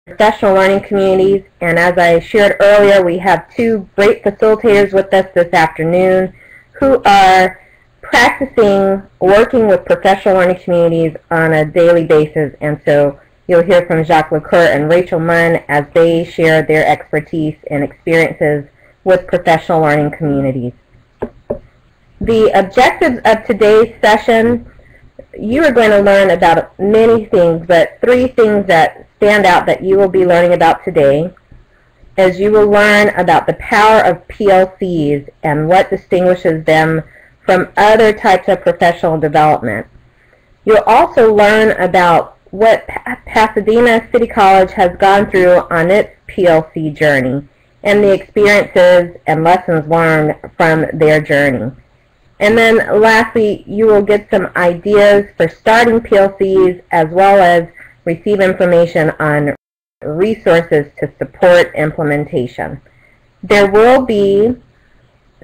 professional learning communities, and as I shared earlier, we have two great facilitators with us this afternoon who are practicing working with professional learning communities on a daily basis, and so you'll hear from Jacques Lecoeur and Rachel Munn as they share their expertise and experiences with professional learning communities. The objectives of today's session, you are going to learn about many things, but three things that stand out that you will be learning about today is you will learn about the power of PLCs and what distinguishes them from other types of professional development. You'll also learn about what Pasadena City College has gone through on its PLC journey and the experiences and lessons learned from their journey. And then lastly, you will get some ideas for starting PLCs as well as receive information on resources to support implementation. There will be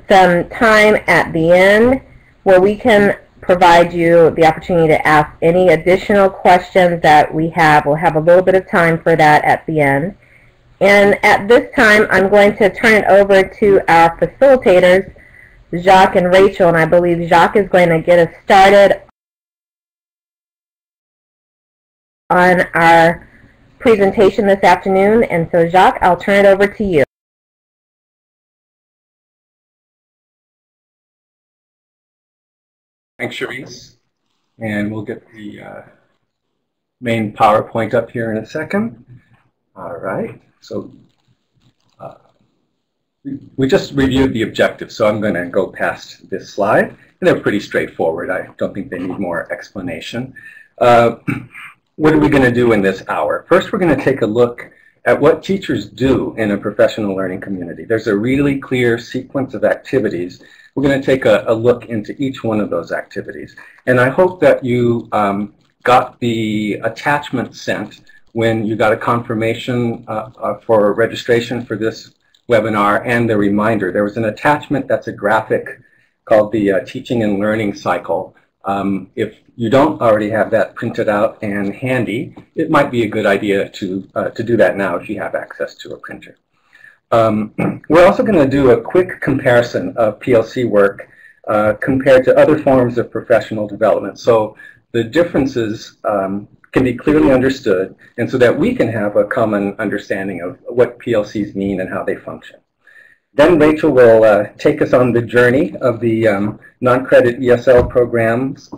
some time at the end where we can provide you the opportunity to ask any additional questions that we have. We'll have a little bit of time for that at the end. And at this time, I'm going to turn it over to our facilitators, Jacques and Rachel, and I believe Jacques is going to get us started on our presentation this afternoon. And so Jacques, I'll turn it over to you. Thanks, Cherise. And we'll get the main PowerPoint up here in a second. All right. So we just reviewed the objectives, so I'm going to go past this slide. And they're pretty straightforward. I don't think they need more explanation. What are we going to do in this hour? First, we're going to take a look at what teachers do in a professional learning community. There's a really clear sequence of activities. We're going to take a look into each one of those activities. And I hope that you got the attachment sent when you got a confirmation for registration for this webinar and the reminder. There was an attachment that's a graphic called the Teaching and Learning Cycle. If you don't already have that printed out and handy, it might be a good idea to do that now if you have access to a printer. We're also going to do a quick comparison of PLC work compared to other forms of professional development. So the differences can be clearly understood, and so that we can have a common understanding of what PLCs mean and how they function. Then Rachel will take us on the journey of the non-credit ESL programs,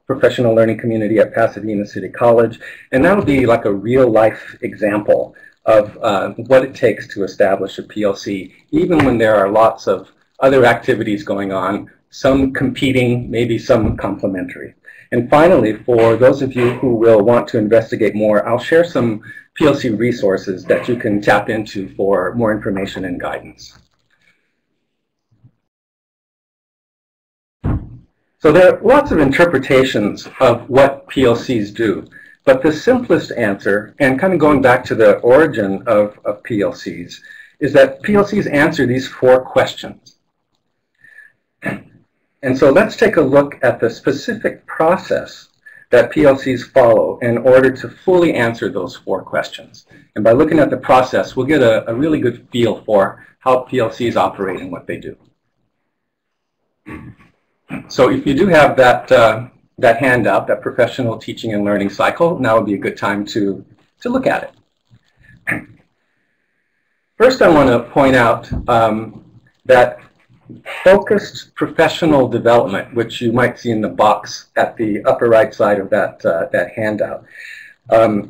professional learning community at Pasadena City College, and that will be like a real-life example of what it takes to establish a PLC, even when there are lots of other activities going on, some competing, maybe some complementary. And finally, for those of you who will want to investigate more, I'll share some PLC resources that you can tap into for more information and guidance. So there are lots of interpretations of what PLCs do, but the simplest answer, and kind of going back to the origin of PLCs, is that PLCs answer these four questions. And so let's take a look at the specific process that PLCs follow in order to fully answer those four questions. And by looking at the process, we'll get a really good feel for how PLCs operate and what they do. So if you do have that handout, that professional teaching and learning cycle, now would be a good time to look at it. First, I want to point out that focused professional development, which you might see in the box at the upper right side of that handout,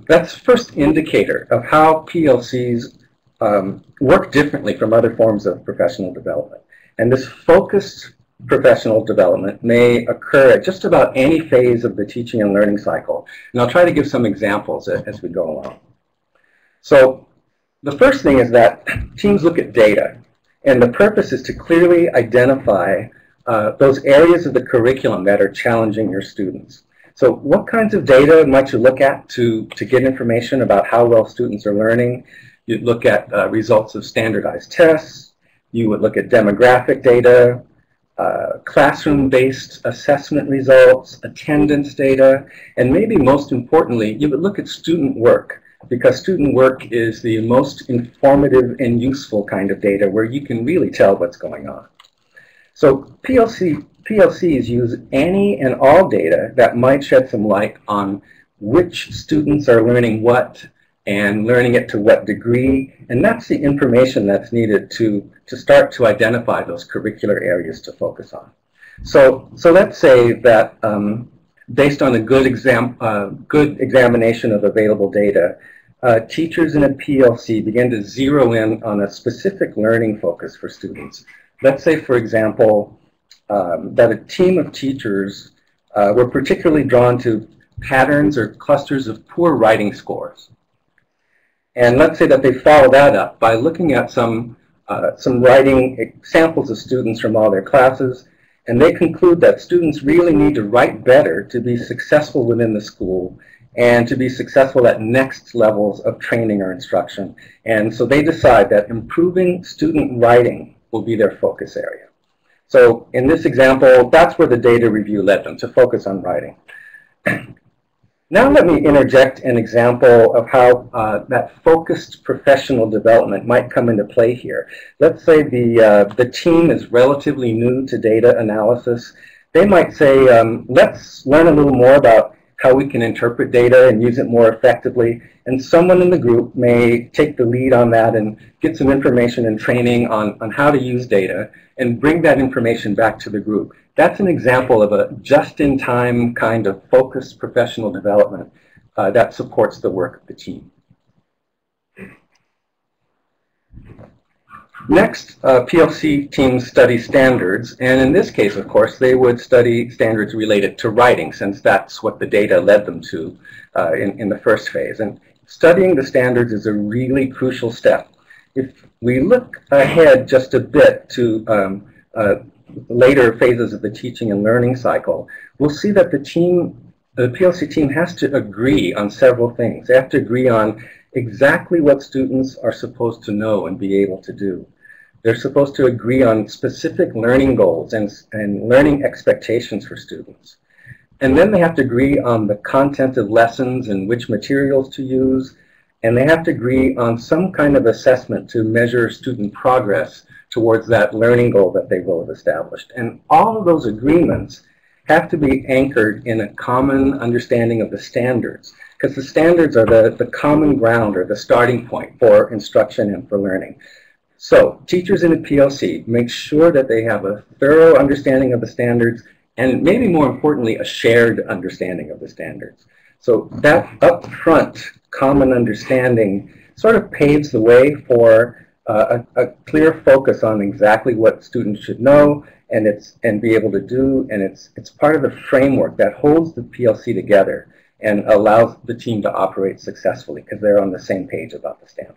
that's the first indicator of how PLCs work differently from other forms of professional development. And this focused professional development may occur at just about any phase of the teaching and learning cycle. And I'll try to give some examples as we go along. So the first thing is that teams look at data. And the purpose is to clearly identify those areas of the curriculum that are challenging your students. So what kinds of data might you look at to get information about how well students are learning? You'd look at results of standardized tests. You would look at demographic data, classroom-based assessment results, attendance data, and maybe most importantly, you would look at student work because student work is the most informative and useful kind of data where you can really tell what's going on. So PLCs use any and all data that might shed some light on which students are learning what and learning it to what degree, and that's the information that's needed to start to identify those curricular areas to focus on. So let's say that based on a good examination of available data, teachers in a PLC begin to zero in on a specific learning focus for students. Let's say, for example, that a team of teachers were particularly drawn to patterns or clusters of poor writing scores. And let's say that they follow that up by looking at some writing samples of students from all their classes, and they conclude that students really need to write better to be successful within the school and to be successful at next levels of training or instruction. And so they decide that improving student writing will be their focus area. So in this example, that's where the data review led them, to focus on writing. Now let me interject an example of how that focused professional development might come into play here. Let's say the team is relatively new to data analysis. They might say, let's learn a little more about how we can interpret data and use it more effectively. And someone in the group may take the lead on that and get some information and training on how to use data and bring that information back to the group. That's an example of a just-in-time kind of focused professional development that supports the work of the team. Next, PLC teams study standards, and in this case, of course, they would study standards related to writing, since that's what the data led them to in the first phase. And studying the standards is a really crucial step. If we look ahead just a bit to later phases of the teaching and learning cycle, we'll see that the PLC team has to agree on several things. They have to agree on exactly what students are supposed to know and be able to do. They're supposed to agree on specific learning goals and learning expectations for students. And then they have to agree on the content of lessons and which materials to use. And they have to agree on some kind of assessment to measure student progress towards that learning goal that they will have established. And all of those agreements have to be anchored in a common understanding of the standards, because the standards are the common ground or the starting point for instruction and for learning. So teachers in a PLC make sure that they have a thorough understanding of the standards, and maybe more importantly, a shared understanding of the standards. So that upfront common understanding sort of paves the way for a clear focus on exactly what students should know and be able to do, and it's part of the framework that holds the PLC together and allows the team to operate successfully because they're on the same page about the standards.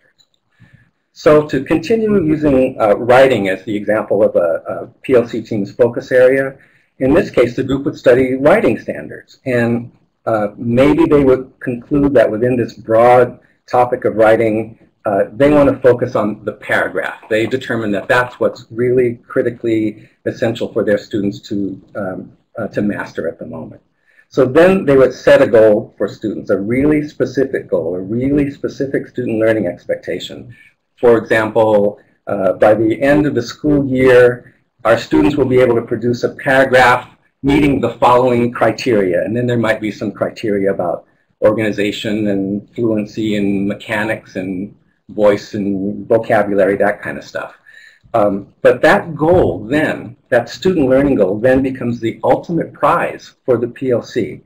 So to continue using writing as the example of a PLC team's focus area, in this case the group would study writing standards, and maybe they would conclude that within this broad topic of writing, they want to focus on the paragraph. They determine that that's what's really critically essential for their students to master at the moment. So then they would set a goal for students, a really specific goal, a really specific student learning expectation. For example, by the end of the school year, our students will be able to produce a paragraph meeting the following criteria. And then there might be some criteria about organization and fluency and mechanics and voice and vocabulary, that kind of stuff. But that goal then, that student learning goal, then becomes the ultimate prize for the PLC.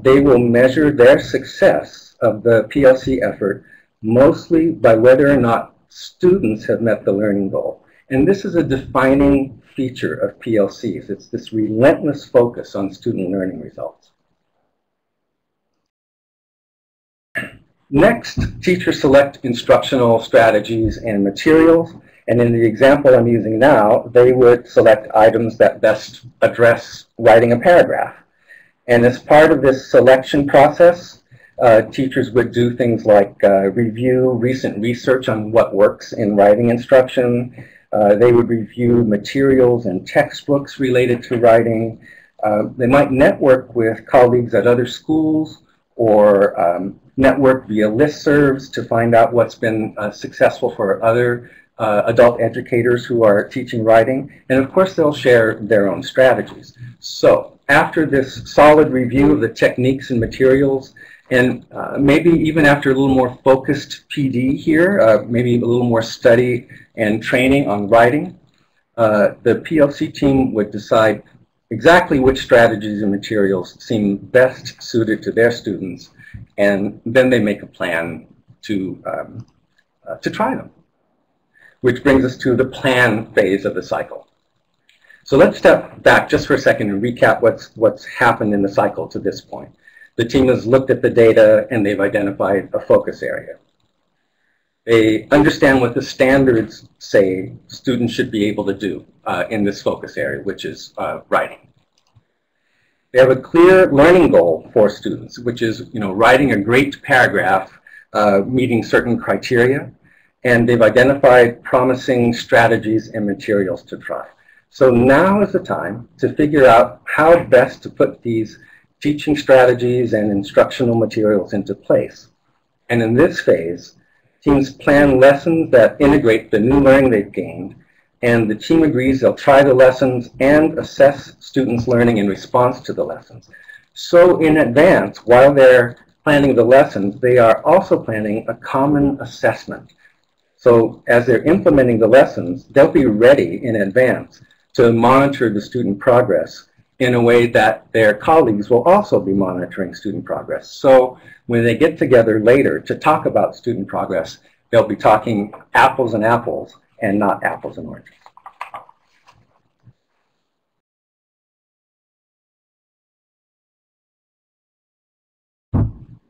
They will measure their success of the PLC effort mostly by whether or not students have met the learning goal. And this is a defining feature of PLCs. It's this relentless focus on student learning results. Next, teachers select instructional strategies and materials. And in the example I'm using now, they would select items that best address writing a paragraph. And as part of this selection process, teachers would do things like review recent research on what works in writing instruction. They would review materials and textbooks related to writing. They might network with colleagues at other schools or network via listservs to find out what's been successful for other adult educators who are teaching writing. And of course, they'll share their own strategies. So after this solid review of the techniques and materials, and maybe even after a little more focused PD here, maybe a little more study and training on writing, the PLC team would decide exactly which strategies and materials seem best suited to their students, and then they make a plan to try them. Which brings us to the plan phase of the cycle. So let's step back just for a second and recap what's happened in the cycle to this point. The team has looked at the data and they've identified a focus area. They understand what the standards say students should be able to do in this focus area, which is writing. They have a clear learning goal for students, which is writing a great paragraph meeting certain criteria, and they've identified promising strategies and materials to try. So now is the time to figure out how best to put these teaching strategies and instructional materials into place. And in this phase, teams plan lessons that integrate the new learning they've gained, and the team agrees they'll try the lessons and assess students' learning in response to the lessons. So in advance, while they're planning the lessons, they are also planning a common assessment. So as they're implementing the lessons, they'll be ready in advance to monitor the student progress in a way that their colleagues will also be monitoring student progress. So when they get together later to talk about student progress, they'll be talking apples and apples and not apples and oranges.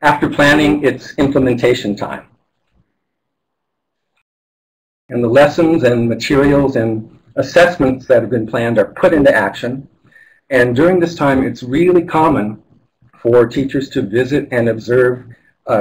After planning, it's implementation time. And the lessons and materials and assessments that have been planned are put into action. And during this time, it's really common for teachers to visit and observe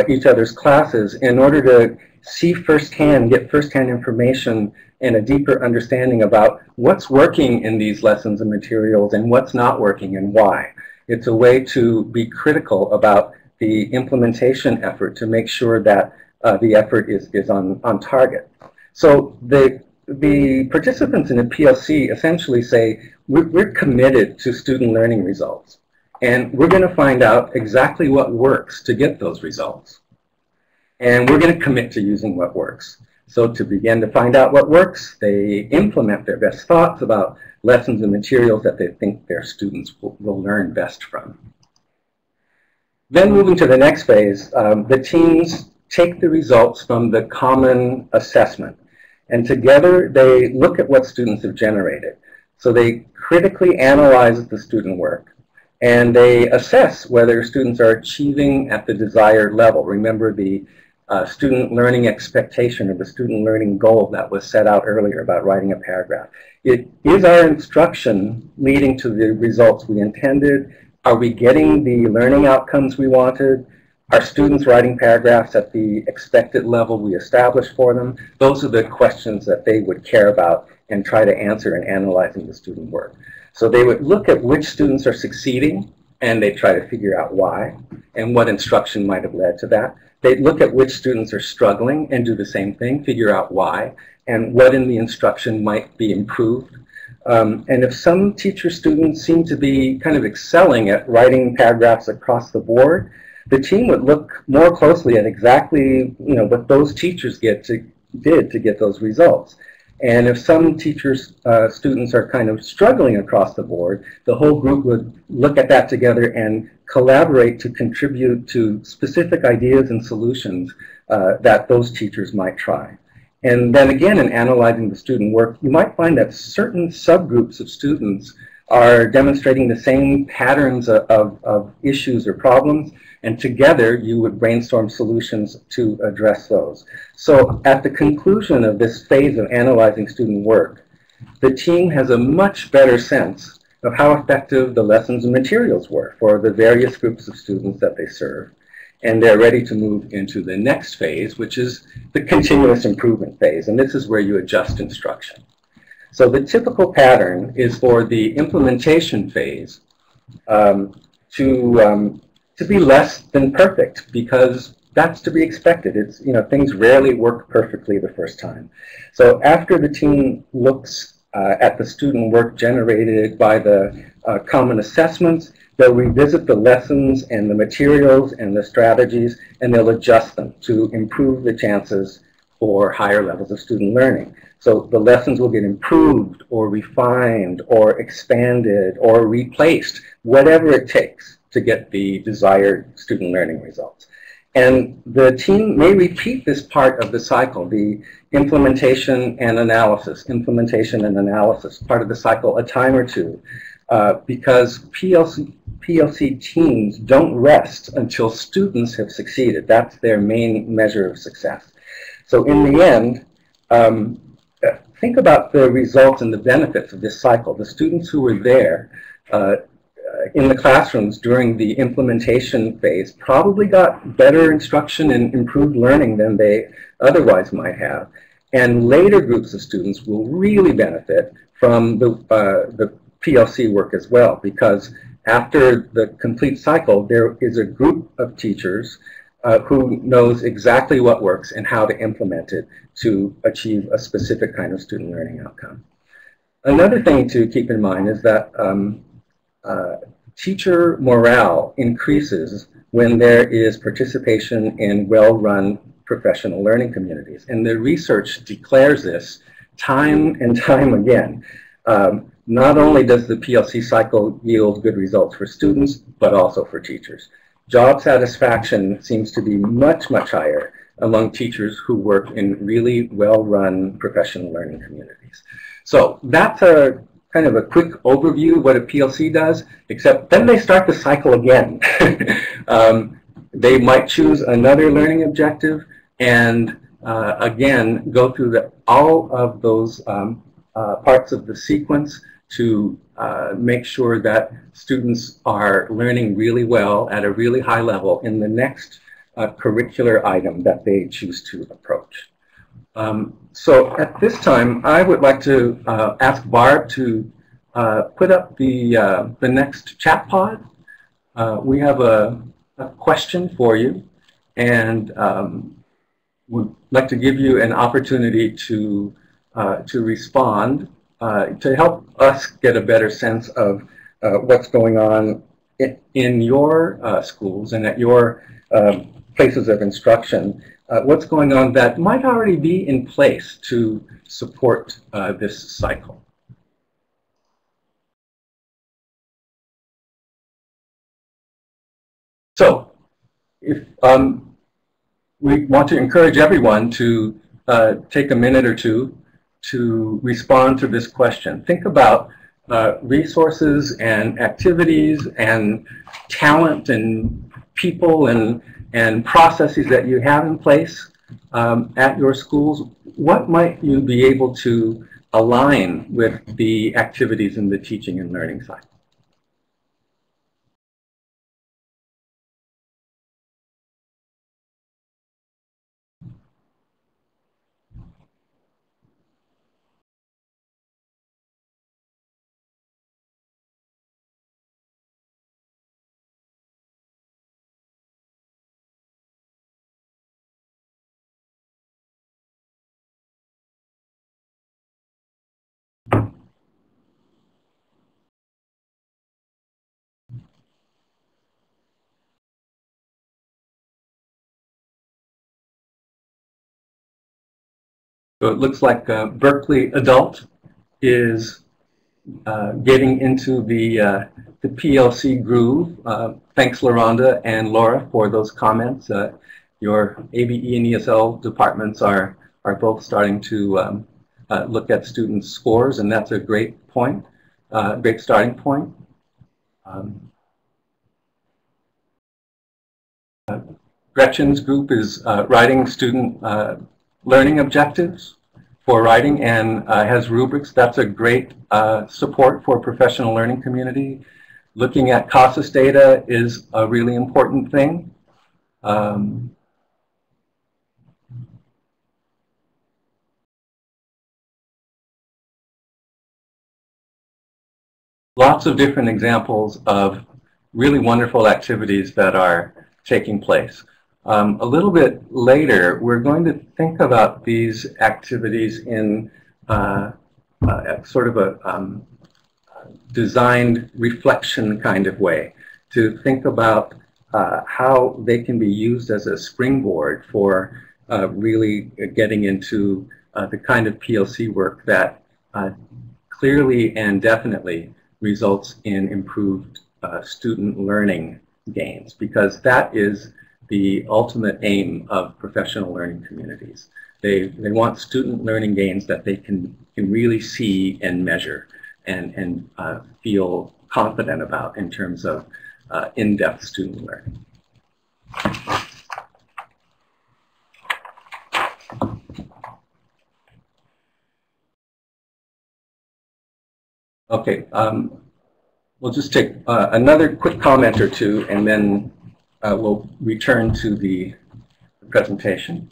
each other's classes in order to see firsthand, get firsthand information and a deeper understanding about what's working in these lessons and materials and what's not working and why. It's a way to be critical about the implementation effort to make sure that the effort is on target. So the participants in a PLC essentially say, we're committed to student learning results, and we're going to find out exactly what works to get those results. And we're going to commit to using what works. So to begin to find out what works, they implement their best thoughts about lessons and materials that they think their students will learn best from. Then moving to the next phase, the teams take the results from the common assessment, and together they look at what students have generated. So they critically analyze the student work, and they assess whether students are achieving at the desired level. Remember the student learning expectation or the student learning goal that was set out earlier about writing a paragraph. Is our instruction leading to the results we intended? Are we getting the learning outcomes we wanted? Are students writing paragraphs at the expected level we established for them? Those are the questions that they would care about and try to answer in analyzing the student work. So they would look at which students are succeeding, and they try to figure out why and what instruction might have led to that. They'd look at which students are struggling and do the same thing, figure out why, and what in the instruction might be improved. And if some teacher students seem to be kind of excelling at writing paragraphs across the board, the team would look more closely at exactly what those teachers did to get those results. And if some teachers, students are kind of struggling across the board, the whole group would look at that together and collaborate to contribute to specific ideas and solutions that those teachers might try. And then again, in analyzing the student work, you might find that certain subgroups of students are demonstrating the same patterns of issues or problems, and together you would brainstorm solutions to address those. So at the conclusion of this phase of analyzing student work, the team has a much better sense of how effective the lessons and materials were for the various groups of students that they serve. And they're ready to move into the next phase, which is the continuous improvement phase. And this is where you adjust instruction. So the typical pattern is for the implementation phase to be less than perfect, because that's to be expected. It's, things rarely work perfectly the first time. So after the team looks at the student work generated by the common assessments, they'll revisit the lessons and the materials and the strategies, and they'll adjust them to improve the chances for higher levels of student learning. So the lessons will get improved or refined or expanded or replaced, whatever it takes to get the desired student learning results. And the team may repeat this part of the cycle, the implementation and analysis part of the cycle a time or two, because PLC teams don't rest until students have succeeded. That's their main measure of success. So in the end, think about the results and the benefits of this cycle. The students who were there in the classrooms during the implementation phase probably got better instruction and improved learning than they otherwise might have. And later groups of students will really benefit from the PLC work as well, because after the complete cycle, there is a group of teachers who knows exactly what works and how to implement it to achieve a specific kind of student learning outcome. Another thing to keep in mind is that teacher morale increases when there is participation in well-run professional learning communities. And the research declares this time and time again. Not only does the PLC cycle yield good results for students, but also for teachers. Job satisfaction seems to be much, much higher among teachers who work in really well-run professional learning communities. So that's a kind of a quick overview of what a PLC does, except then they start the cycle again. They might choose another learning objective and again go through all of those parts of the sequence to make sure that students are learning really well at a really high level in the next curricular item that they choose to approach. So at this time, I would like to ask Barb to put up the next chat pod. We have a question for you, and would like to give you an opportunity to respond to help us get a better sense of what's going on in your schools and at your places of instruction. What's going on that might already be in place to support this cycle. So, if we want to encourage everyone to take a minute or two to respond to this question. Think about resources and activities and talent and people and processes that you have in place at your schools. What might you be able to align with the activities in the teaching and learning cycle? So it looks like Berkeley Adult is getting into the PLC groove. Thanks, LaRonda and Laura, for those comments. Your ABE and ESL departments are both starting to look at students' scores, and that's a great point, great starting point. Gretchen's group is writing student learning objectives for writing and has rubrics. That's a great support for professional learning community. Looking at CASAS data is a really important thing. Lots of different examples of really wonderful activities that are taking place. A little bit later, we're going to think about these activities in sort of a designed reflection kind of way, to think about how they can be used as a springboard for really getting into the kind of PLC work that clearly and definitely results in improved student learning gains, because that is the ultimate aim of professional learning communities. They want student learning gains that they can really see and measure and feel confident about in terms of in-depth student learning. Okay, we'll just take another quick comment or two, and then we'll return to the presentation.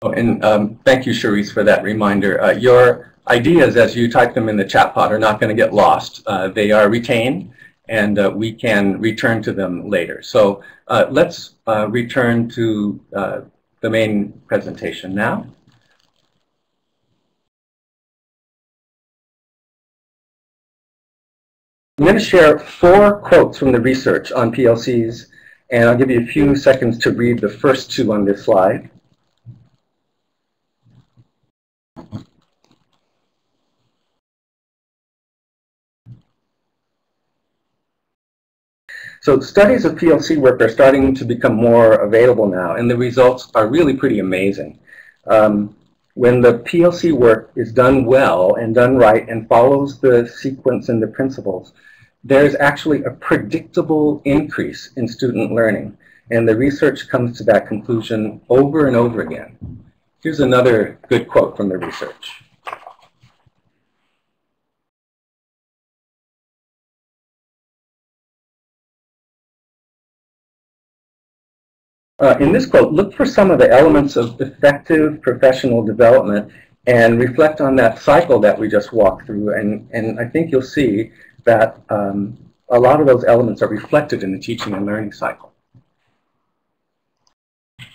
Oh, and thank you, Cherise, for that reminder. Your ideas, as you type them in the chat pod, are not going to get lost. They are retained, and we can return to them later. So let's return to the main presentation now. I'm going to share 4 quotes from the research on PLCs, and I'll give you a few seconds to read the first 2 on this slide. So studies of PLC work are starting to become more available now, and the results are really pretty amazing. When the PLC work is done well and done right and follows the sequence and the principles, there's actually a predictable increase in student learning. And the research comes to that conclusion over and over again. Here's another good quote from the research. In this quote, look for some of the elements of effective professional development and reflect on that cycle that we just walked through. And I think you'll see that a lot of those elements are reflected in the teaching and learning cycle.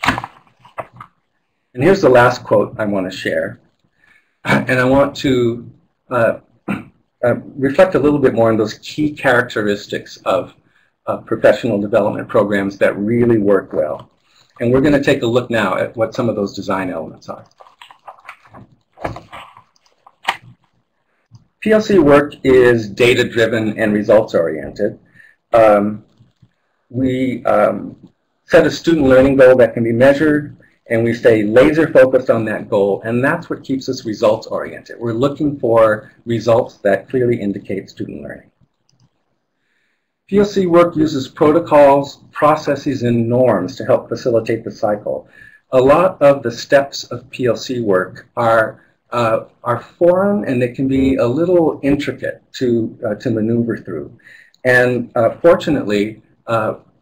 And here's the last quote I want to share. And I want to reflect a little bit more on those key characteristics of professional development programs that really work well. And we're going to take a look now at what some of those design elements are. PLC work is data-driven and results-oriented. We set a student learning goal that can be measured, and we stay laser-focused on that goal, and that's what keeps us results-oriented. We're looking for results that clearly indicate student learning. PLC work uses protocols, processes, and norms to help facilitate the cycle. A lot of the steps of PLC work are foreign, and they can be a little intricate to maneuver through. And fortunately,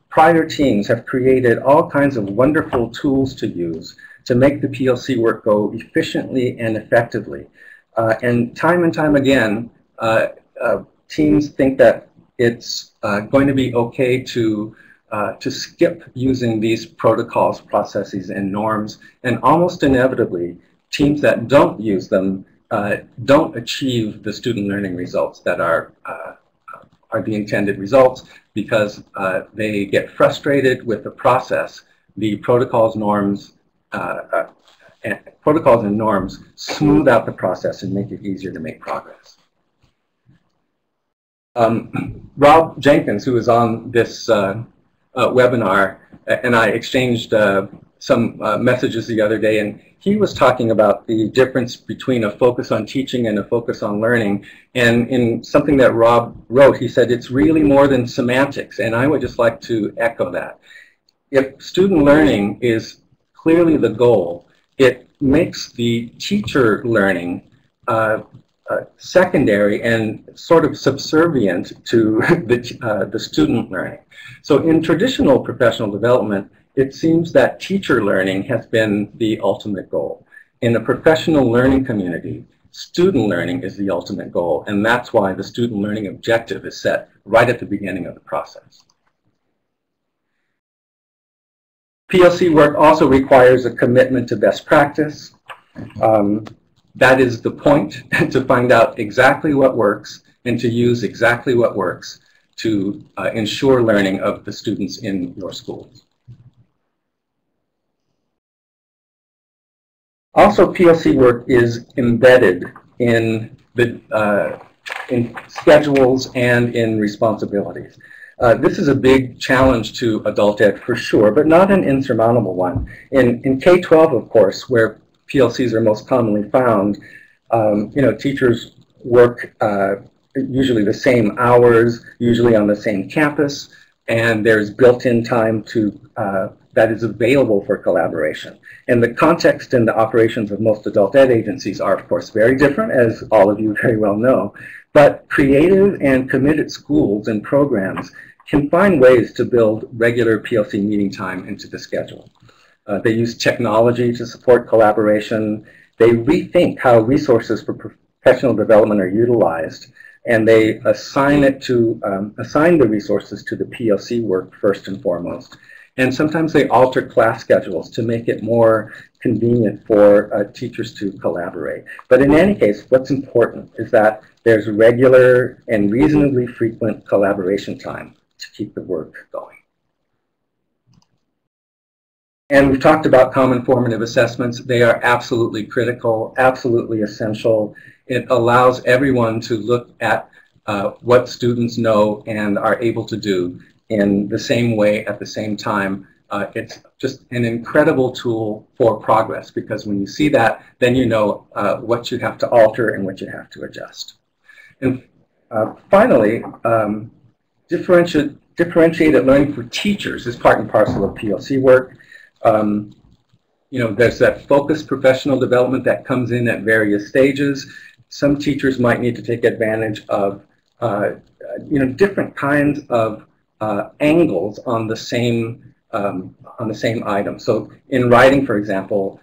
prior teams have created all kinds of wonderful tools to use to make the PLC work go efficiently and effectively. And time again, teams think that it's going to be okay to skip using these protocols, processes, and norms, and almost inevitably, teams that don't use them don't achieve the student learning results that are the intended results, because they get frustrated with the process. The protocols, protocols and norms smooth out the process and make it easier to make progress. Rob Jenkins, who was on this webinar, and I exchanged some messages the other day, and he was talking about the difference between a focus on teaching and a focus on learning. And in something that Rob wrote, he said it's really more than semantics, and I would just like to echo that. If student learning is clearly the goal, it makes the teacher learning secondary and sort of subservient to the student learning. So in traditional professional development, it seems that teacher learning has been the ultimate goal. In a professional learning community, student learning is the ultimate goal, and that's why the student learning objective is set right at the beginning of the process. PLC work also requires a commitment to best practice. That is the point, to find out exactly what works and to use exactly what works to ensure learning of the students in your schools. Also, PLC work is embedded in schedules and in responsibilities. This is a big challenge to adult ed for sure, but not an insurmountable one. In K-12, of course, where PLCs are most commonly found, teachers work usually the same hours, usually on the same campus, and there's built-in time that is available for collaboration. And the context and the operations of most adult ed agencies are, of course, very different, as all of you very well know. But creative and committed schools and programs can find ways to build regular PLC meeting time into the schedule. They use technology to support collaboration. They rethink how resources for professional development are utilized, and they assign the resources to the PLC work first and foremost. And sometimes they alter class schedules to make it more convenient for teachers to collaborate. But in any case, what's important is that there's regular and reasonably frequent collaboration time to keep the work going. And we've talked about common formative assessments. They are absolutely critical, absolutely essential. It allows everyone to look at what students know and are able to do in the same way at the same time. It's just an incredible tool for progress, because when you see that, then you know what you have to alter and what you have to adjust. And finally, differentiated learning for teachers is part and parcel of PLC work. There's that focused professional development that comes in at various stages. Some teachers might need to take advantage of different kinds of angles on the same item. So in writing, for example,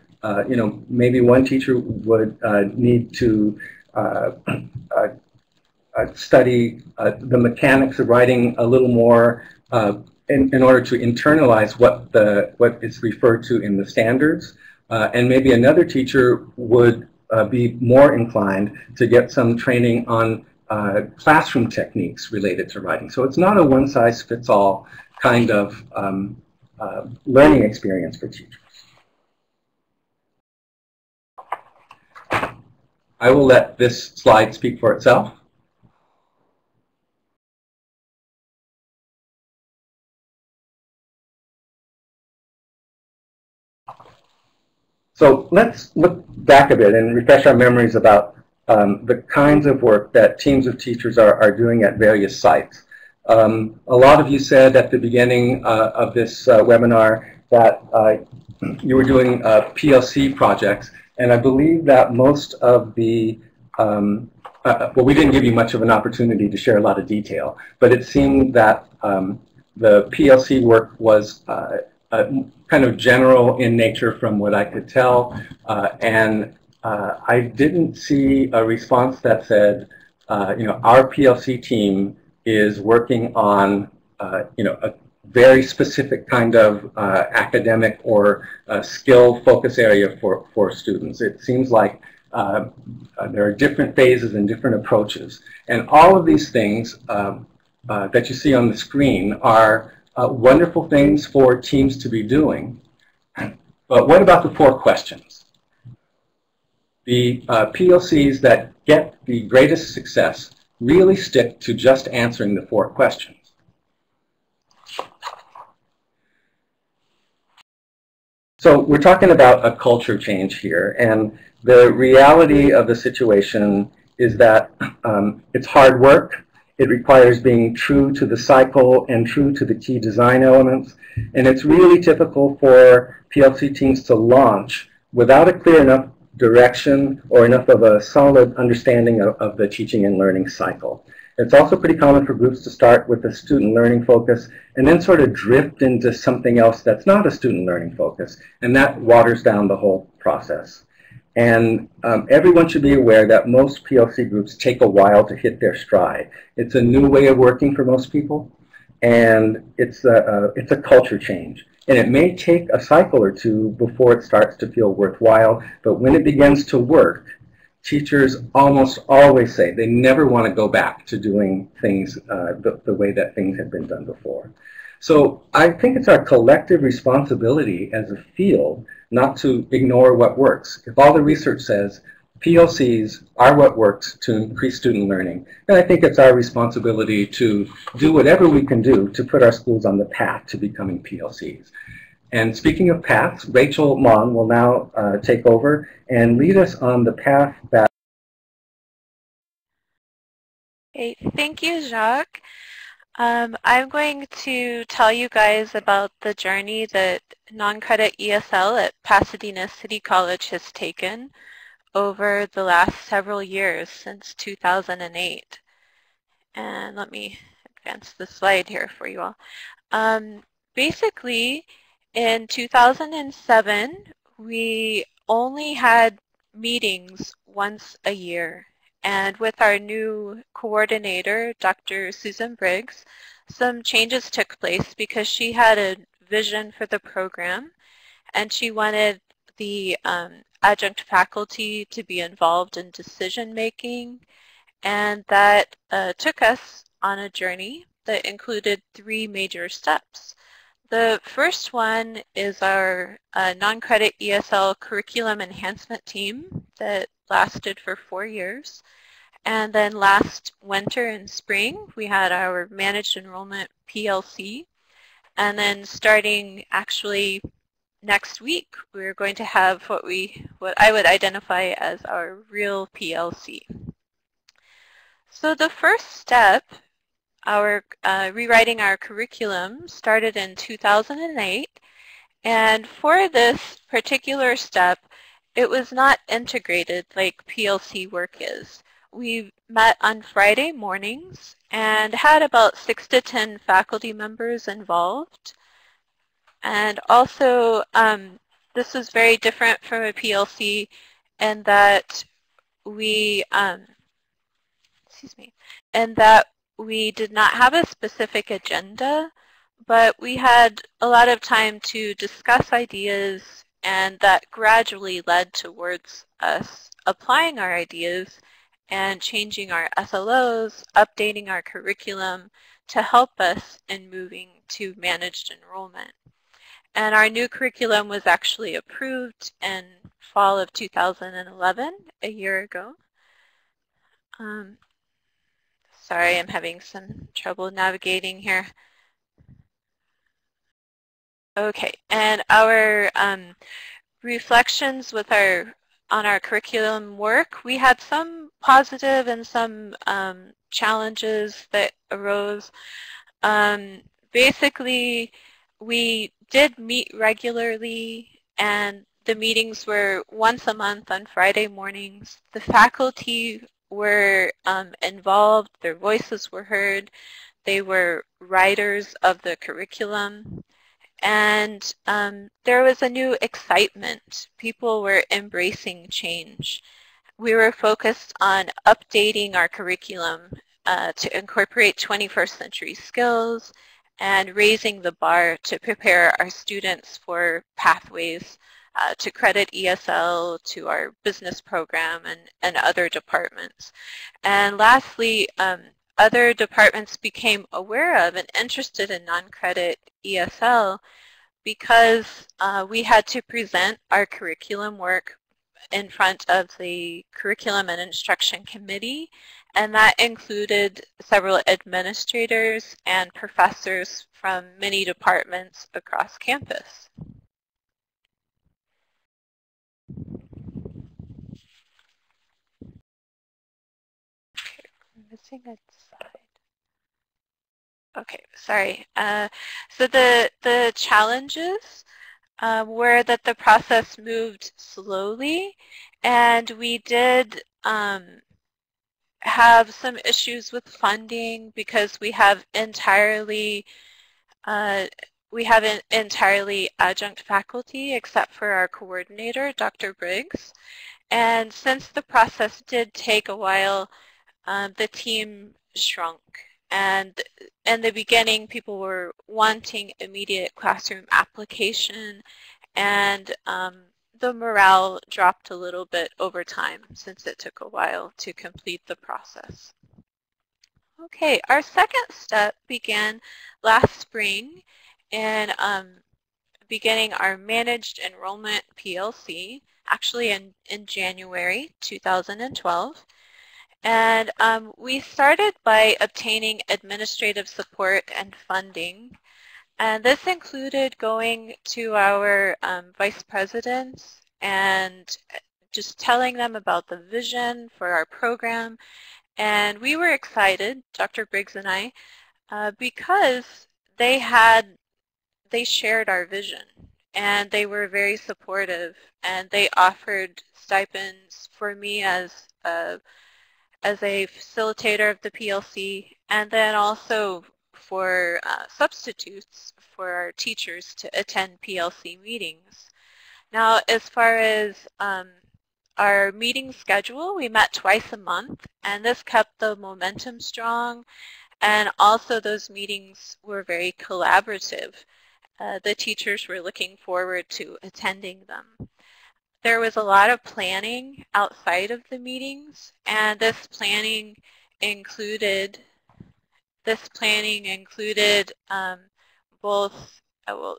maybe one teacher would need to study the mechanics of writing a little more in order to internalize what is referred to in the standards. And maybe another teacher would be more inclined to get some training on classroom techniques related to writing. So it's not a one-size-fits-all kind of learning experience for teachers. I will let this slide speak for itself. So let's look back a bit and refresh our memories about the kinds of work that teams of teachers are doing at various sites. A lot of you said at the beginning of this webinar that you were doing PLC projects, and I believe that most of the, well, we didn't give you much of an opportunity to share a lot of detail, but it seemed that the PLC work was kind of general in nature from what I could tell, and I didn't see a response that said, our PLC team is working on, a very specific kind of academic or skill focus area for students. It seems like there are different phases and different approaches, and all of these things that you see on the screen are wonderful things for teams to be doing. But what about the 4 questions? The PLCs that get the greatest success really stick to just answering the 4 questions. So we're talking about a culture change here, and the reality of the situation is that it's hard work. It requires being true to the cycle and true to the key design elements, and it's really typical for PLC teams to launch without a clear enough direction or enough of a solid understanding of the teaching and learning cycle. It's also pretty common for groups to start with a student learning focus and then sort of drift into something else that's not a student learning focus, and that waters down the whole process. And everyone should be aware that most PLC groups take a while to hit their stride. It's a new way of working for most people, and it's a culture change. And it may take a cycle or two before it starts to feel worthwhile, but when it begins to work, teachers almost always say they never want to go back to doing things the way that things had been done before. So I think it's our collective responsibility as a field not to ignore what works. If all the research says PLCs are what works to increase student learning, then I think it's our responsibility to do whatever we can do to put our schools on the path to becoming PLCs. And speaking of paths, Rachel Mon will now take over and lead us on the path that... Okay, thank you, Jacques. I'm going to tell you guys about the journey that non-credit ESL at Pasadena City College has taken over the last several years since 2008. And let me advance the slide here for you all. Basically, in 2007, we only had meetings once a year. And with our new coordinator, Dr. Susan Briggs, some changes took place because she had a vision for the program, and she wanted the adjunct faculty to be involved in decision making, and that took us on a journey that included 3 major steps. The first one is our non-credit ESL curriculum enhancement team that lasted for 4 years. And then last winter and spring, we had our managed enrollment PLC. And then starting actually next week, we're going to have what I would identify as our real PLC. So the first step, our rewriting our curriculum, started in 2008. And for this particular step, it was not integrated like PLC work is. We met on Friday mornings and had about 6 to 10 faculty members involved. And also, this was very different from a PLC in that we, we did not have a specific agenda, but we had a lot of time to discuss ideas, and that gradually led towards us applying our ideas and changing our SLOs, updating our curriculum to help us in moving to managed enrollment. And our new curriculum was actually approved in fall of 2011, a year ago. Sorry, I'm having some trouble navigating here. Okay, and our reflections with on our curriculum work, we had some positive and some challenges that arose. Basically, we did meet regularly, and the meetings were once a month on Friday mornings. The faculty were involved, their voices were heard, they were writers of the curriculum. And there was a new excitement. People were embracing change. We were focused on updating our curriculum to incorporate 21st century skills and raising the bar to prepare our students for pathways to credit ESL, to our business program, and other departments. And lastly, other departments became aware of and interested in non-credit ESL because we had to present our curriculum work in front of the Curriculum and Instruction Committee, and that included several administrators and professors from many departments across campus. Okay, I'm missing a slide. Okay, sorry. So the challenges, were that the process moved slowly, and we did have some issues with funding because we have entirely adjunct faculty except for our coordinator, Dr. Briggs. And since the process did take a while, the team shrunk. And in the beginning, people were wanting immediate classroom application, and the morale dropped a little bit over time since it took a while to complete the process. Okay, our second step began last spring in beginning our managed enrollment PLC, actually in January 2012. And we started by obtaining administrative support and funding. And this included going to our vice presidents and just telling them about the vision for our program. And we were excited, Dr. Briggs and I, because they shared our vision, and they were very supportive, and they offered stipends for me as a facilitator of the PLC, and then also for substitutes for our teachers to attend PLC meetings. Now, as far as our meeting schedule, we met twice a month, and this kept the momentum strong, and also those meetings were very collaborative. The teachers were looking forward to attending them. There was a lot of planning outside of the meetings, and this planning included both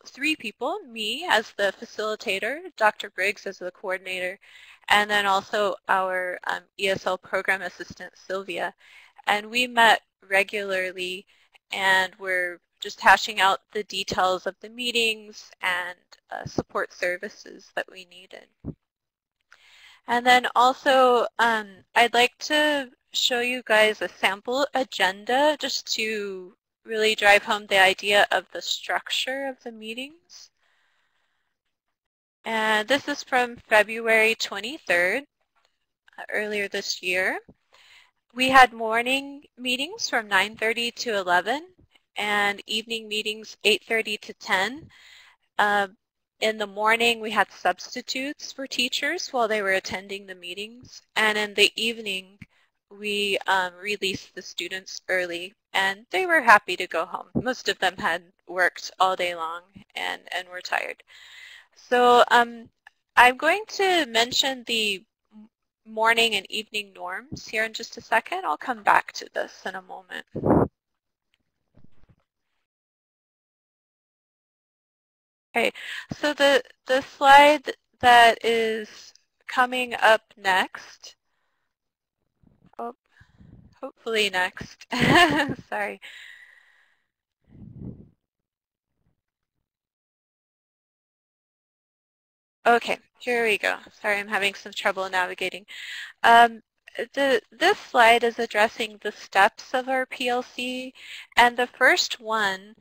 three people: me as the facilitator, Dr. Briggs as the coordinator, and then also our ESL program assistant, Sylvia. And we met regularly and were just hashing out the details of the meetings and support services that we needed. And then also, I'd like to show you guys a sample agenda just to really drive home the idea of the structure of the meetings. And this is from February 23rd, earlier this year. We had morning meetings from 9:30 to 11, and evening meetings 8:30 to 10. In the morning, we had substitutes for teachers while they were attending the meetings, and in the evening, we released the students early, and they were happy to go home. Most of them had worked all day long and were tired. So I'm going to mention the morning and evening norms here in just a second. I'll come back to this in a moment. Okay, so the slide that is coming up next, hopefully next, sorry. Okay, here we go. Sorry, I'm having some trouble navigating. This slide is addressing the steps of our PLC, and the first one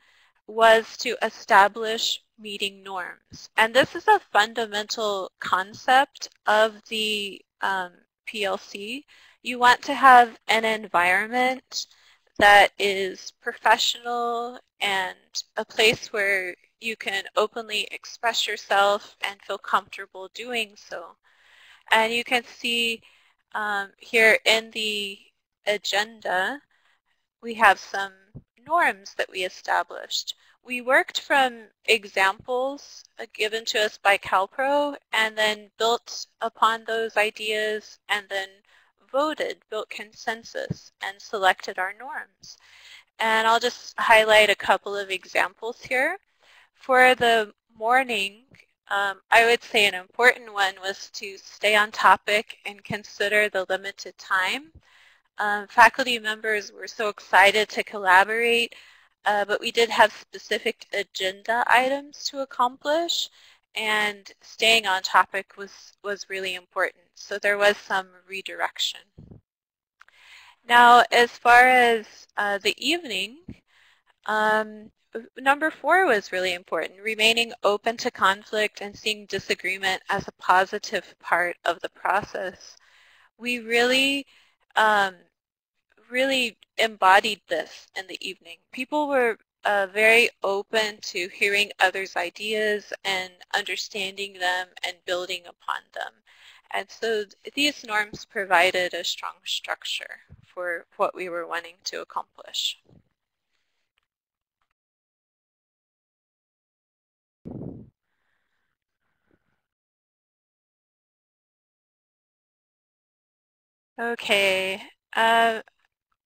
was to establish meeting norms. And this is a fundamental concept of the PLC. You want to have an environment that is professional and a place where you can openly express yourself and feel comfortable doing so. And you can see here in the agenda, we have some norms that we established. We worked from examples given to us by CalPro and then built upon those ideas and then built consensus and selected our norms. And I'll just highlight a couple of examples here. For the morning, I would say an important one was to stay on topic and consider the limited time. Faculty members were so excited to collaborate, but we did have specific agenda items to accomplish, and staying on topic was really important. So there was some redirection. Now, as far as the evening, number 4 was really important, remaining open to conflict and seeing disagreement as a positive part of the process. We really, really embodied this in the evening. People were very open to hearing others' ideas and understanding them and building upon them. And so these norms provided a strong structure for what we were wanting to accomplish. Okay.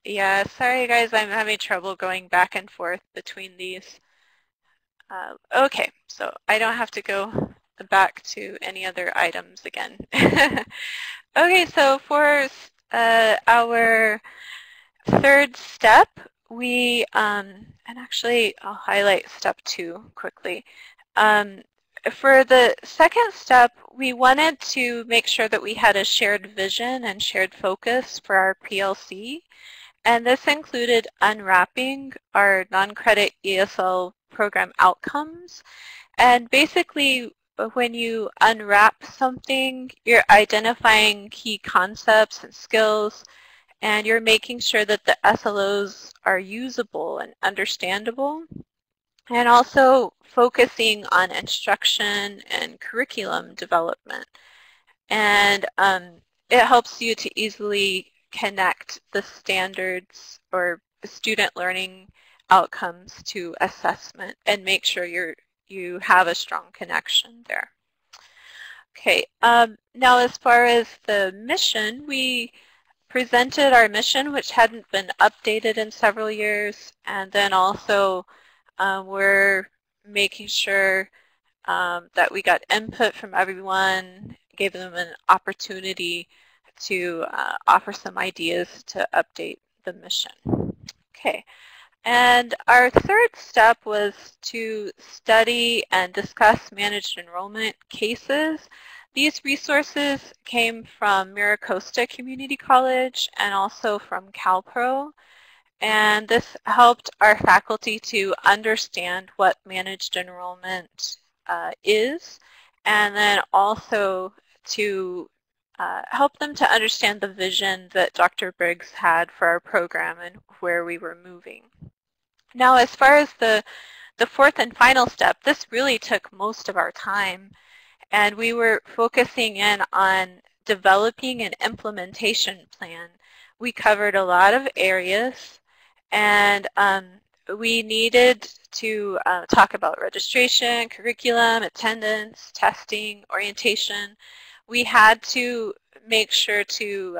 Yeah, sorry guys, I'm having trouble going back and forth between these. Okay, so I don't have to go back to any other items again. Okay, so for our third step, we, and actually I'll highlight step 2 quickly. For the second step, we wanted to make sure that we had a shared vision and shared focus for our PLC. And this included unwrapping our non-credit ESL program outcomes. And basically, when you unwrap something, you're identifying key concepts and skills, and you're making sure that the SLOs are usable and understandable, and also focusing on instruction and curriculum development. And it helps you to easily connect the standards or student learning outcomes to assessment and make sure you have a strong connection there. Okay, now as far as the mission, we presented our mission, which hadn't been updated in several years, and then also we're making sure that we got input from everyone, gave them an opportunity to offer some ideas to update the mission. Okay, and our third step was to study and discuss managed enrollment cases. These resources came from Miracosta Community College and also from CalPro. And this helped our faculty to understand what managed enrollment is, and then also to help them to understand the vision that Dr. Briggs had for our program and where we were moving. Now, as far as the fourth and final step, this really took most of our time, and we were focusing in on developing an implementation plan. We covered a lot of areas, and we needed to talk about registration, curriculum, attendance, testing, orientation. We had to make sure to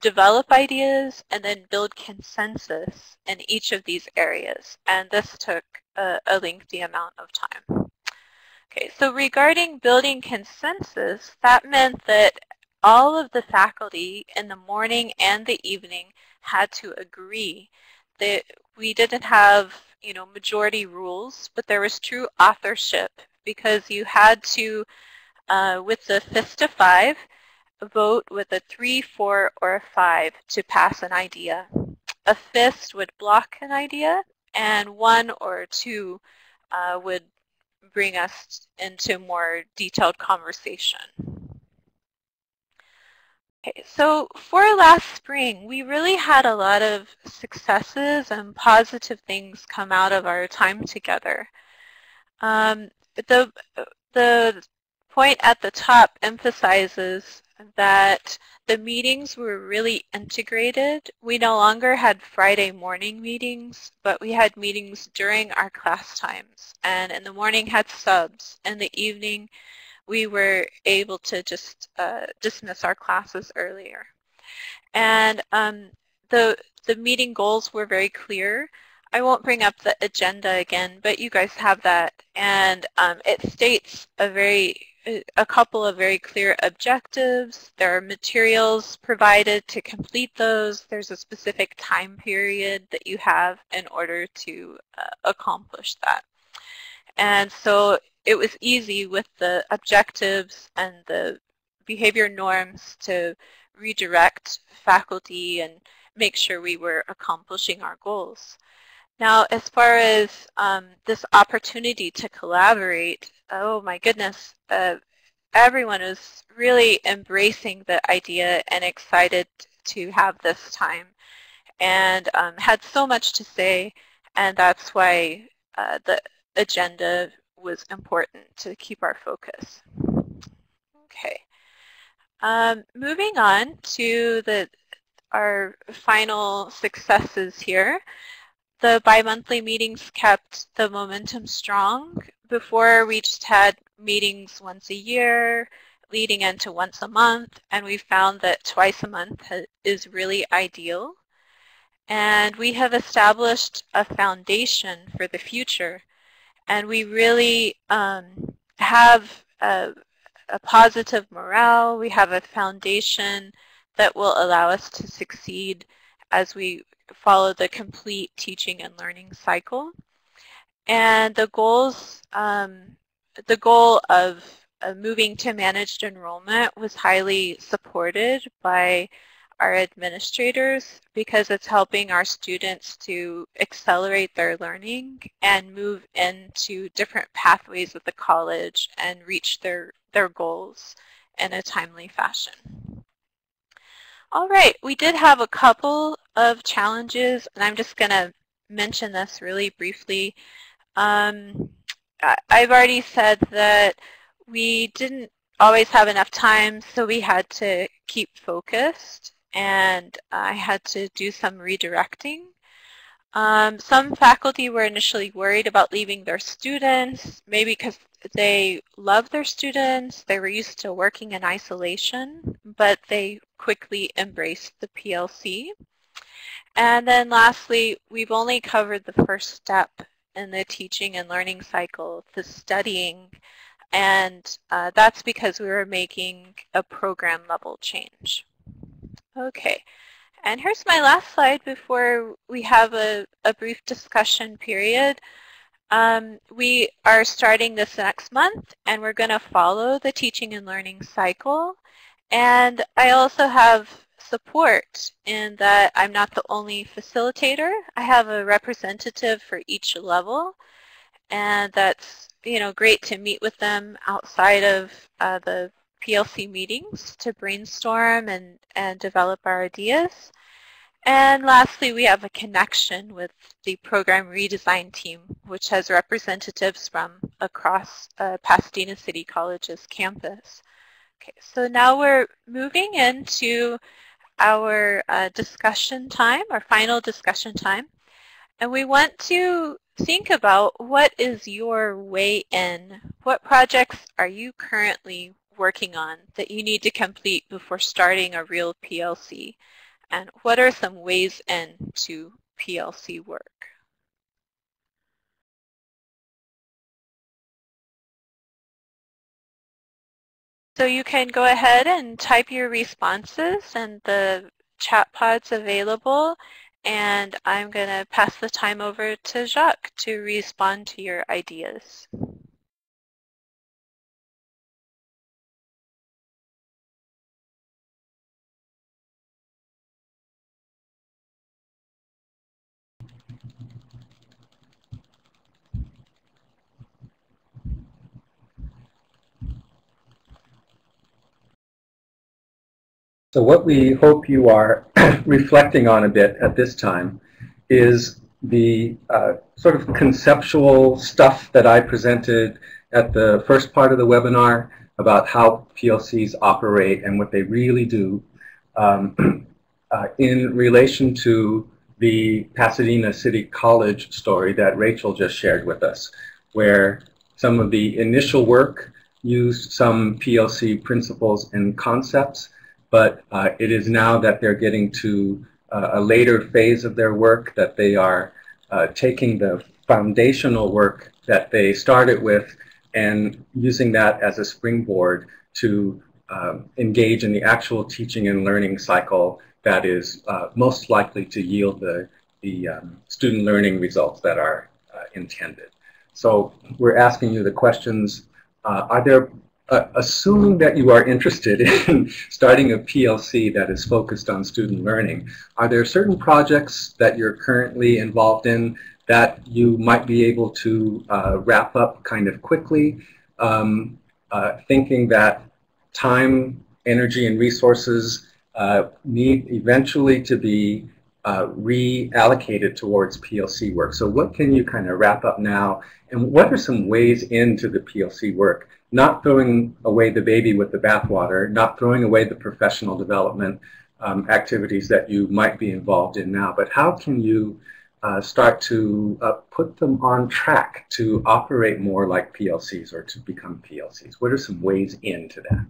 develop ideas and then build consensus in each of these areas, and this took a lengthy amount of time. Okay, so regarding building consensus, that meant that all of the faculty in the morning and the evening had to agree. That we didn't have, majority rules, but there was true authorship, because you had to, with the fist of 5, vote with a 3, 4, or a 5 to pass an idea. A fist would block an idea, and 1 or 2 would bring us into more detailed conversation. Okay, so for last spring, we really had a lot of successes and positive things come out of our time together. The point at the top emphasizes that the meetings were really integrated. We no longer had Friday morning meetings, but we had meetings during our class times, and in the morning had subs. In the evening, we were able to just dismiss our classes earlier. And the meeting goals were very clear. I won't bring up the agenda again, but you guys have that. And it states a couple of very clear objectives. There are materials provided to complete those. There's a specific time period that you have in order to accomplish that. And so it was easy with the objectives and the behavior norms to redirect faculty and make sure we were accomplishing our goals. Now, as far as this opportunity to collaborate, oh my goodness, everyone is really embracing the idea and excited to have this time, and had so much to say, and that's why the agenda was important to keep our focus. Okay. Moving on to our final successes here. The bi-monthly meetings kept the momentum strong. Before, we just had meetings once a year, leading into once a month, and we found that twice a month is really ideal. And we have established a foundation for the future, and we really have a positive morale. We have a foundation that will allow us to succeed as we follow the complete teaching and learning cycle. And the goal of moving to managed enrollment was highly supported by our administrators because it's helping our students to accelerate their learning and move into different pathways of the college and reach their goals in a timely fashion. All right, we did have a couple of challenges, and I'm just going to mention this really briefly. I've already said that we didn't always have enough time, so we had to keep focused, and I had to do some redirecting. Some faculty were initially worried about leaving their students, maybe because they love their students, they were used to working in isolation, but they quickly embraced the PLC. And then lastly, we've only covered the first step in the teaching and learning cycle, the studying, and that's because we were making a program level change. Okay, and here's my last slide before we have a brief discussion period. We are starting this next month, and we're going to follow the teaching and learning cycle. And I also have support in that I'm not the only facilitator. I have a representative for each level, and that's great to meet with them outside of the PLC meetings to brainstorm and develop our ideas. And lastly, we have a connection with the program redesign team, which has representatives from across Pasadena City College's campus. Okay, so now we're moving into our discussion time, our final discussion time. And we want to think about what is your way in? What projects are you currently working on that you need to complete before starting a real PLC? And what are some ways into PLC work? So you can go ahead and type your responses, and the chat pod's available. And I'm going to pass the time over to Jacques to respond to your ideas. So what we hope you are reflecting on a bit at this time is the sort of conceptual stuff that I presented at the first part of the webinar about how PLCs operate and what they really do in relation to the Pasadena City College story that Rachel just shared with us, where some of the initial work used some PLC principles and concepts, but it is now that they're getting to a later phase of their work that they are taking the foundational work that they started with and using that as a springboard to engage in the actual teaching and learning cycle that is most likely to yield the student learning results that are intended. So we're asking you the questions, assuming that you are interested in starting a PLC that is focused on student learning, are there certain projects that you're currently involved in that you might be able to wrap up kind of quickly, thinking that time, energy, and resources need eventually to be reallocated towards PLC work. So what can you kind of wrap up now, and what are some ways into the PLC work? Not throwing away the baby with the bathwater, not throwing away the professional development activities that you might be involved in now, but how can you start to put them on track to operate more like PLCs or to become PLCs? What are some ways into that?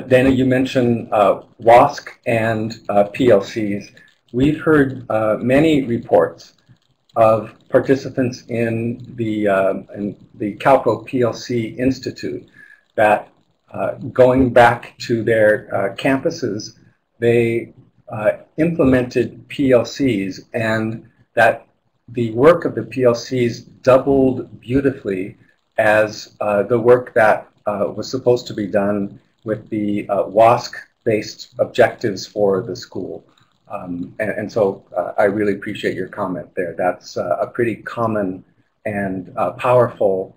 Dana, you mentioned WASC and PLCs. We've heard many reports of participants in the Calpro PLC Institute that going back to their campuses, they implemented PLCs, and that the work of the PLCs doubled beautifully as the work that was supposed to be done with the WASC-based objectives for the school. And so I really appreciate your comment there. That's a pretty common and powerful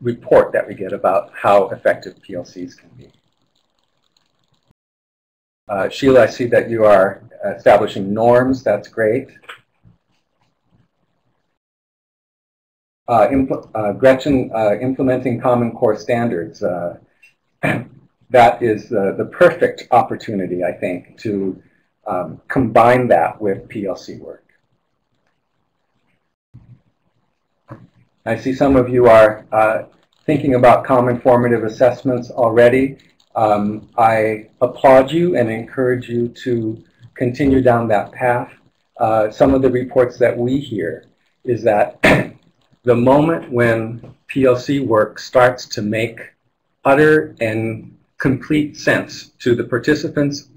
report that we get about how effective PLCs can be. Sheila, I see that you are establishing norms. That's great. Gretchen, implementing Common Core standards. That is the perfect opportunity, I think, to combine that with PLC work. I see some of you are thinking about common formative assessments already. I applaud you and encourage you to continue down that path. Some of the reports that we hear is that the moment when PLC work starts to make utter and complete sense to the participants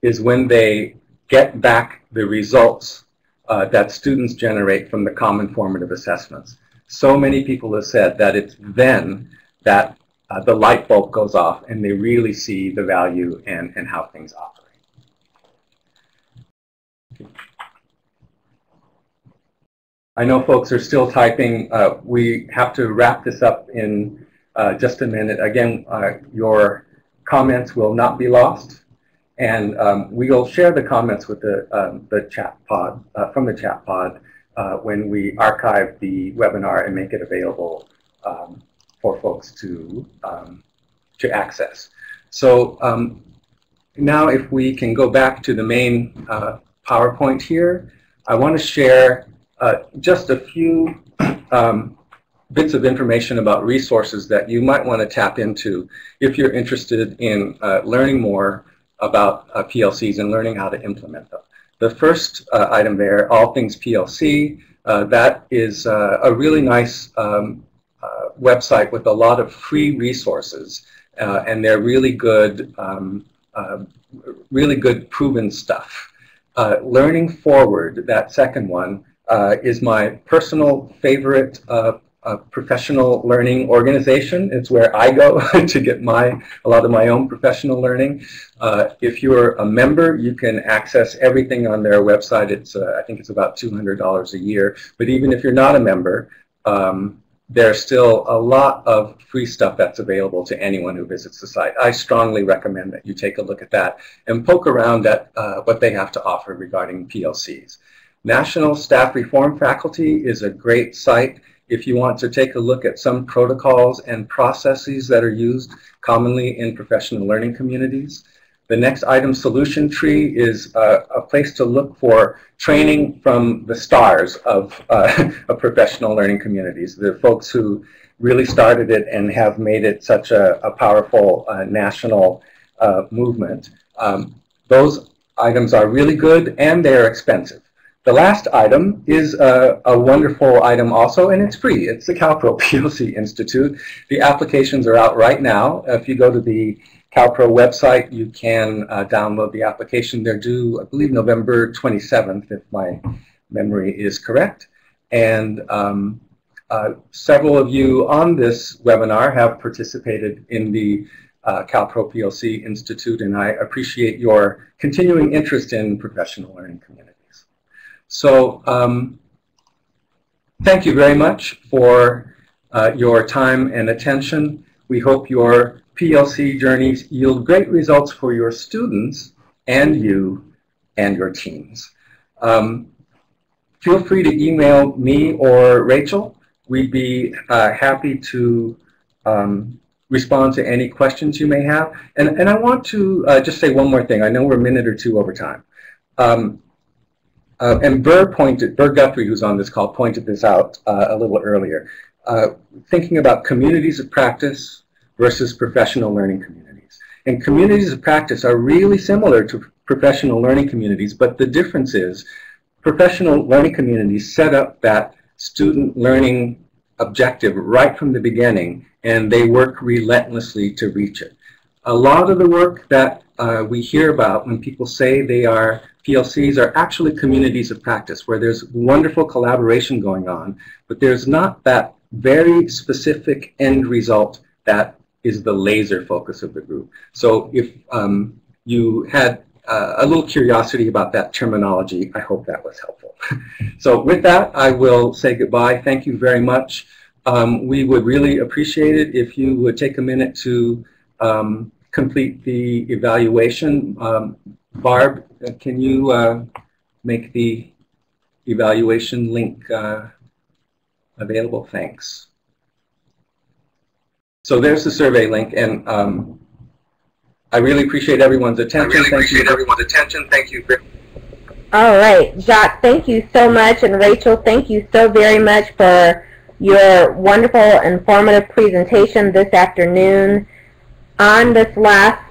is when they get back the results that students generate from the common formative assessments. So many people have said that it's then that the light bulb goes off and they really see the value and how things operate. I know folks are still typing. We have to wrap this up in just a minute. Again, your comments will not be lost, and we will share the comments with the chat pod, from the chat pod when we archive the webinar and make it available for folks to access. So now if we can go back to the main PowerPoint here, I want to share just a few bits of information about resources that you might want to tap into if you're interested in learning more about PLCs and learning how to implement them. The first item there, All Things PLC, that is a really nice website with a lot of free resources, and they're really good proven stuff. Learning Forward, that second one, is my personal favorite professional learning organization. It's where I go to get a lot of my own professional learning. If you're a member, you can access everything on their website. It's I think it's about $200 a year. But even if you're not a member, there's still a lot of free stuff that's available to anyone who visits the site. I strongly recommend that you take a look at that and poke around at what they have to offer regarding PLCs. National Staff Reform Faculty is a great site if you want to take a look at some protocols and processes that are used commonly in professional learning communities. The next item, Solution Tree, is a place to look for training from the stars of professional learning communities, the folks who really started it and have made it such a powerful national movement. Those items are really good and they're expensive. The last item is a wonderful item also, and it's free. It's the CalPro PLC Institute. The applications are out right now. If you go to the CalPro website, you can download the application. They're due, I believe, November 27th, if my memory is correct. And several of you on this webinar have participated in the CalPro PLC Institute, and I appreciate your continuing interest in professional learning communities. So thank you very much for your time and attention. We hope your PLC journeys yield great results for your students and you and your teams. Feel free to email me or Rachel. We'd be happy to respond to any questions you may have. And I want to just say one more thing. I know we're a minute or two over time. And Burr Guthrie, who's on this call, pointed this out a little earlier. Thinking about communities of practice versus professional learning communities. And communities of practice are really similar to professional learning communities, but the difference is professional learning communities set up that student learning objective right from the beginning, and they work relentlessly to reach it. A lot of the work that we hear about when people say they are PLCs are actually communities of practice where there's wonderful collaboration going on, but there's not that very specific end result that is the laser focus of the group. So if you had a little curiosity about that terminology, I hope that was helpful. So with that, I will say goodbye. Thank you very much. We would really appreciate it if you would take a minute to complete the evaluation. Barb, can you make the evaluation link available? Thanks. So there's the survey link, and I really appreciate everyone's attention. Thank you. All right, Jacques, thank you so much, and Rachel, thank you so very much for your wonderful, informative presentation this afternoon. On this last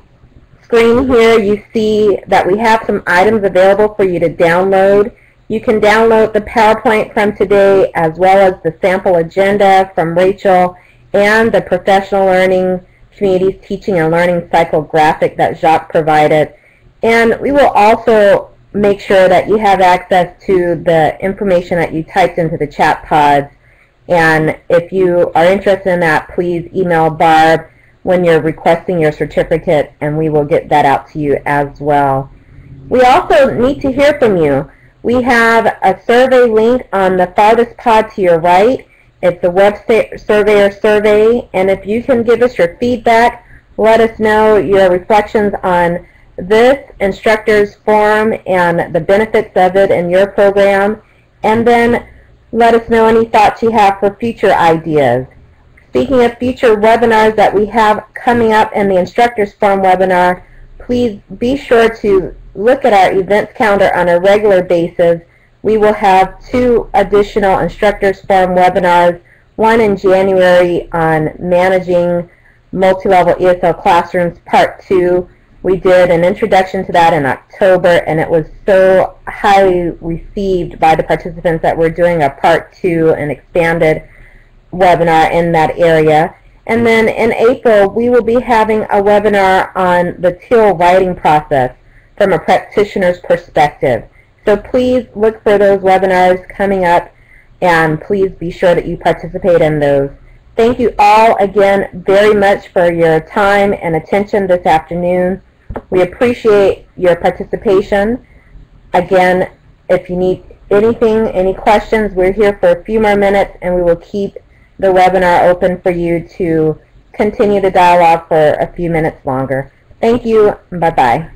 screen here, you see that we have some items available for you to download. You can download the PowerPoint from today, as well as the sample agenda from Rachel, and the professional learning communities teaching and learning cycle graphic that Jacques provided. And we will also make sure that you have access to the information that you typed into the chat pods. And if you are interested in that, please email Barb when you're requesting your certificate, and we will get that out to you as well. We also need to hear from you. We have a survey link on the farthest pod to your right. It's a web surveyor survey, and if you can give us your feedback, let us know your reflections on this instructors forum and the benefits of it in your program, and then let us know any thoughts you have for future ideas. Speaking of future webinars that we have coming up in the Instructors Forum webinar, please be sure to look at our events calendar on a regular basis. We will have 2 additional Instructors Forum webinars, one in January on managing multi-level ESL classrooms, part 2. We did an introduction to that in October, and it was so highly received by the participants that we're doing a part 2, an expanded webinar in that area. And then in April, we will be having a webinar on the TIL writing process from a practitioner's perspective. So please look for those webinars coming up, and please be sure that you participate in those. Thank you all again very much for your time and attention this afternoon. We appreciate your participation. Again, if you need anything, any questions, we're here for a few more minutes, and we will keep the webinar open for you to continue the dialogue for a few minutes longer. Thank you. Bye-bye.